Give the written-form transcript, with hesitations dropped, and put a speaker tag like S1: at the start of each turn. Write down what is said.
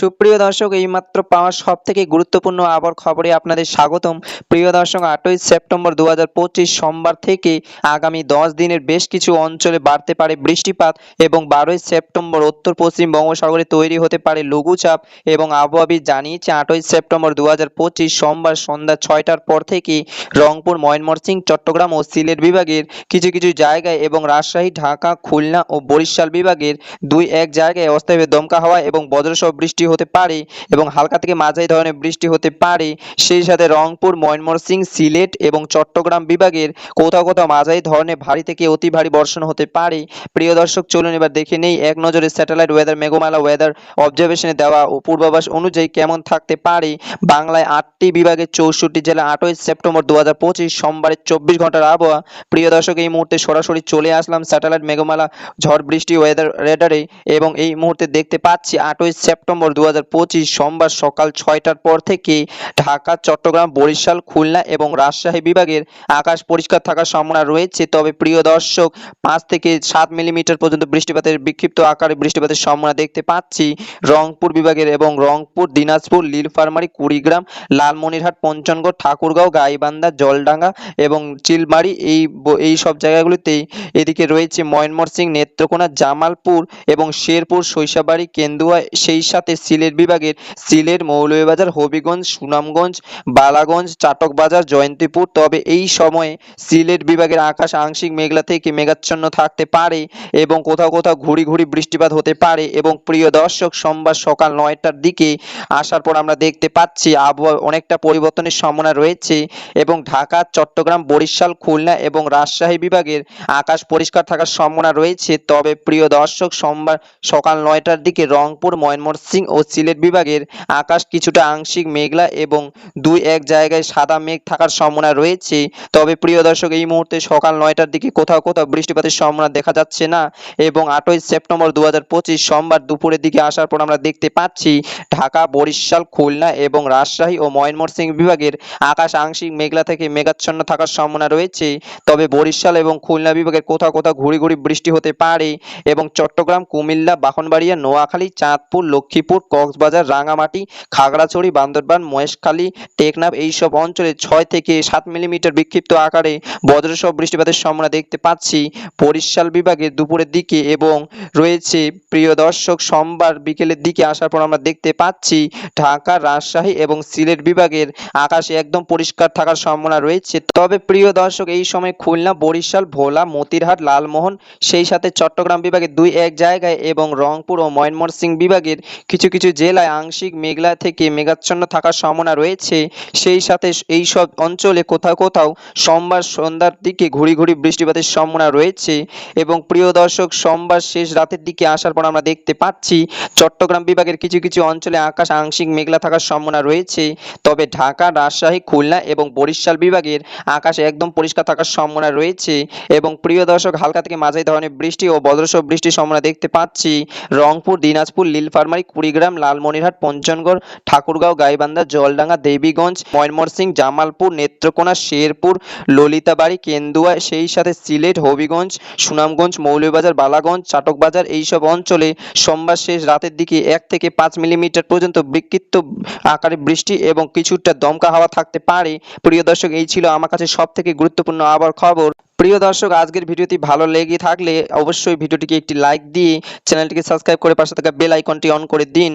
S1: সুপ্রিয় দর্শক, এইমাত্র পাওয়া সবথেকে গুরুত্বপূর্ণ আবহাওয়ার খবরে আপনাদের স্বাগতম। প্রিয় দর্শক, 8ই সেপ্টেম্বর 2025 সোমবার থেকে আগামী 10 দিনের বেশ কিছু অঞ্চলে বাড়তে পারে বৃষ্টিপাত এবং 12ই সেপ্টেম্বর উত্তর পশ্চিম বঙ্গোপসাগরে তৈরি হতে পারে লঘুচাপ। এবং আবহাওয়াবিদ জানিয়েছে 8ই সেপ্টেম্বর 2025 সোমবার সন্ধ্যা 6টার পর থেকে রংপুর, ময়মনসিংহ, চট্টগ্রাম ও সিলেট বিভাগের কিছু কিছু জায়গায় এবং রাজশাহী, ঢাকা, খুলনা ও বরিশাল বিভাগের 2-1 জায়গায় অস্থায়ী দমকা হাওয়া এবং বজ্রসহ বৃষ্টি হতে পারে এবং হালকা থেকে মাঝারি ধরনের বৃষ্টি হতে পারে। সেই সাথে রংপুর, ময়মনসিংহ, সিলেট এবং চট্টগ্রাম বিভাগের কোথাও কোথাও মাঝারি ধরনের ভারী থেকে অতি ভারী বর্ষণ হতে পারে। প্রিয় দর্শক, চলুন এবার দেখে নেই এক নজরে স্যাটেলাইট ওয়েদার মেঘমালা ওয়েদার অবজারভেশনে দেওয়া পূর্বাভাস অনুযায়ী কেমন থাকতে পারে বাংলায় 8টি বিভাগের 64 জেলা 8ই সেপ্টেম্বর 2025 সোমবারের 24 ঘন্টার আবহাওয়া। প্রিয় দর্শক, এই মুহূর্তে সরাসরি চলে আসলাম স্যাটেলাইট মেঘমালা ঝড় বৃষ্টি ওয়েদার রেডারে এবং এই মুহূর্তে দেখতে পাচ্ছি 8ই সেপ্টেম্বর 2025 সোমবার সকাল 6টার পর থেকে ঢাকা, চট্টগ্রাম, বরিশাল, খুলনা এবং রাজশাহী বিভাগের আকাশ পরিষ্কার থাকার সম্ভাবনা রয়েছে। তবে প্রিয় দর্শক, 5 থেকে 7 মিলিমিটার পর্যন্ত বৃষ্টিপাতের বিক্ষিপ্ত আকারে বৃষ্টিপাতের সম্ভাবনা দেখতে পাচ্ছি রংপুর বিভাগের এবং রংপুর, দিনাজপুর, নীলফামারী, কুড়িগ্রাম, লালমনিরহাট, পঞ্চগড়, ঠাকুরগাঁও, গাইবান্ধা, জলডাঙ্গা এবং চিলমারী এই সব জায়গাগুলিতেই। এদিকে রয়েছে ময়মনসিংহ, নেত্রকোনা, জামালপুর এবং শেরপুর, সরিষাবাড়ী, কেন্দুয়া, সেই সাথে সিলেট বিভাগের সিলেট, মৌলভীবাজার, হবিগঞ্জ, সুনামগঞ্জ, বালাগঞ্জ, চাটকবাজার, জয়ন্তীপুর। তবে এই সময়ে সিলেট বিভাগের আকাশ আংশিক মেঘলা থেকে মেঘাচ্ছন্ন থাকতে পারে এবং কোথাও কোথাও ঘুরি ঘুরি বৃষ্টিপাত হতে পারে। এবং প্রিয় দর্শক, সোমবার সকাল 9টার দিকে আসার পর আমরা দেখতে পাচ্ছি আবহাওয়া অনেকটা পরিবর্তনের সম্ভাবনা রয়েছে এবং ঢাকা, চট্টগ্রাম, বরিশাল, খুলনা এবং রাজশাহী বিভাগের আকাশ পরিষ্কার থাকার সম্ভাবনা রয়েছে। তবে প্রিয় দর্শক, সোমবার সকাল 9টার দিকে রংপুর, ময়মনসিংহ ও সিলেট বিভাগের আকাশ কিছুটা আংশিক মেঘলা এবং 2-1 জায়গায় সাদা মেঘ থাকার সম্ভাবনা রয়েছে। তবে প্রিয় দর্শক, এই মুহূর্তে সকাল 9টার দিকে কোথাও কোথাও বৃষ্টিপাতের সম্ভাবনা দেখা যাচ্ছে না এবং 8ই সেপ্টেম্বর 2025 সোমবার দুপুরের দিকে আসার পর আমরা দেখতে পাচ্ছি ঢাকা, বরিশাল, খুলনা এবং রাজশাহী ও ময়মনসিংহ বিভাগের আকাশ আংশিক মেঘলা থেকে মেঘাচ্ছন্ন থাকার সম্ভাবনা রয়েছে। তবে বরিশাল এবং খুলনা বিভাগের কোথাও কোথাও ঘুরি ঘুরি বৃষ্টি হতে পারে এবং চট্টগ্রাম, কুমিল্লা, ব্রাহ্মণবাড়িয়া, নোয়াখালী, চাঁদপুর, লক্ষ্মীপুর, কক্সবাজার, রাঙামাটি, খাগড়াছড়ি, বান্দরবান, মহেশখালী, টেকনাফ এইসব অঞ্চলে 6 থেকে 7 মিলিমিটার বিক্ষিপ্ত আকারে বজ্রসহ বৃষ্টিপাতের সম্ভাবনা দেখতে পাচ্ছি বরিশাল বিভাগে দুপুরের দিকে। এবং রয়েছে প্রিয় দর্শক, সোমবার বিকেলের দিকে আসার পর আমরা দেখতে পাচ্ছি ঢাকা, রাজশাহী এবং সিলেট বিভাগের আকাশে একদম পরিষ্কার থাকার সম্ভাবনা রয়েছে। তবে প্রিয় দর্শক, এই সময় খুলনা, বরিশাল, ভোলা, মতিরহাট, লালমোহন, সেই সাথে চট্টগ্রাম বিভাগের 2-1 জায়গায় এবং রংপুর ও ময়মনসিংহ বিভাগের কিছু কিছু জেলায় আংশিক মেঘলা থেকে মেঘাচ্ছন্ন থাকার সম্ভাবনা রয়েছে। সেই সাথে এই সব অঞ্চলে কোথাও কোথাও সোমবার সন্ধ্যার দিকে ঘুরি ঘুরি বৃষ্টিপাতের সম্ভাবনা রয়েছে। এবং প্রিয় দর্শক, সোমবার শেষ রাতের দিকে আসার পর আমরা দেখতে পাচ্ছি চট্টগ্রাম বিভাগের কিছু কিছু অঞ্চলে আকাশ আংশিক মেঘলা থাকার সম্ভাবনা রয়েছে। তবে ঢাকা, রাজশাহী, খুলনা এবং বরিশাল বিভাগের আকাশ একদম পরিষ্কার থাকার সম্ভাবনা রয়েছে। এবং প্রিয় দর্শক, হালকা থেকে মাঝারি ধরনের বৃষ্টি ও বজ্রসহ বৃষ্টির সম্ভাবনা দেখতে পাচ্ছি রংপুর, দিনাজপুর, নীলফামারী, কুড়িগ্রাম, লালমনিরহাট, পঞ্চগড়, ঠাকুরগাঁও, গাইবান্ধা, জলডাঙ্গা, দেবীগঞ্জ, ময়মনসিংহ, জামালপুর, নেত্রকোনা, শেরপুর, ললিতাবাড়ী, কেন্দুয়া, সেই সাথে সিলেট, হবিগঞ্জ, সুনামগঞ্জ, মৌলভীবাজার, বালাগঞ্জ, চাটকবাজার এইসব অঞ্চলে সোমবার শেষ রাতের দিকে 1 থেকে 5 মিলিমিটার পর্যন্ত বিক্ষিপ্ত আকারে বৃষ্টি এবং কিছুটা দমকা হাওয়া থাকতে পারে। প্রিয় দর্শক, এই ছিল আমার কাছে সবথেকে গুরুত্বপূর্ণ আবহাওয়ার খবর। প্রিয় দর্শক, আজকের ভিডিওটি ভালো লেগে থাকলে অবশ্যই ভিডিওটিকে একটি লাইক দিয়ে চ্যানেলটিকে সাবস্ক্রাইব করে পাশে থাকা বেল আইকনটি অন করে দিন।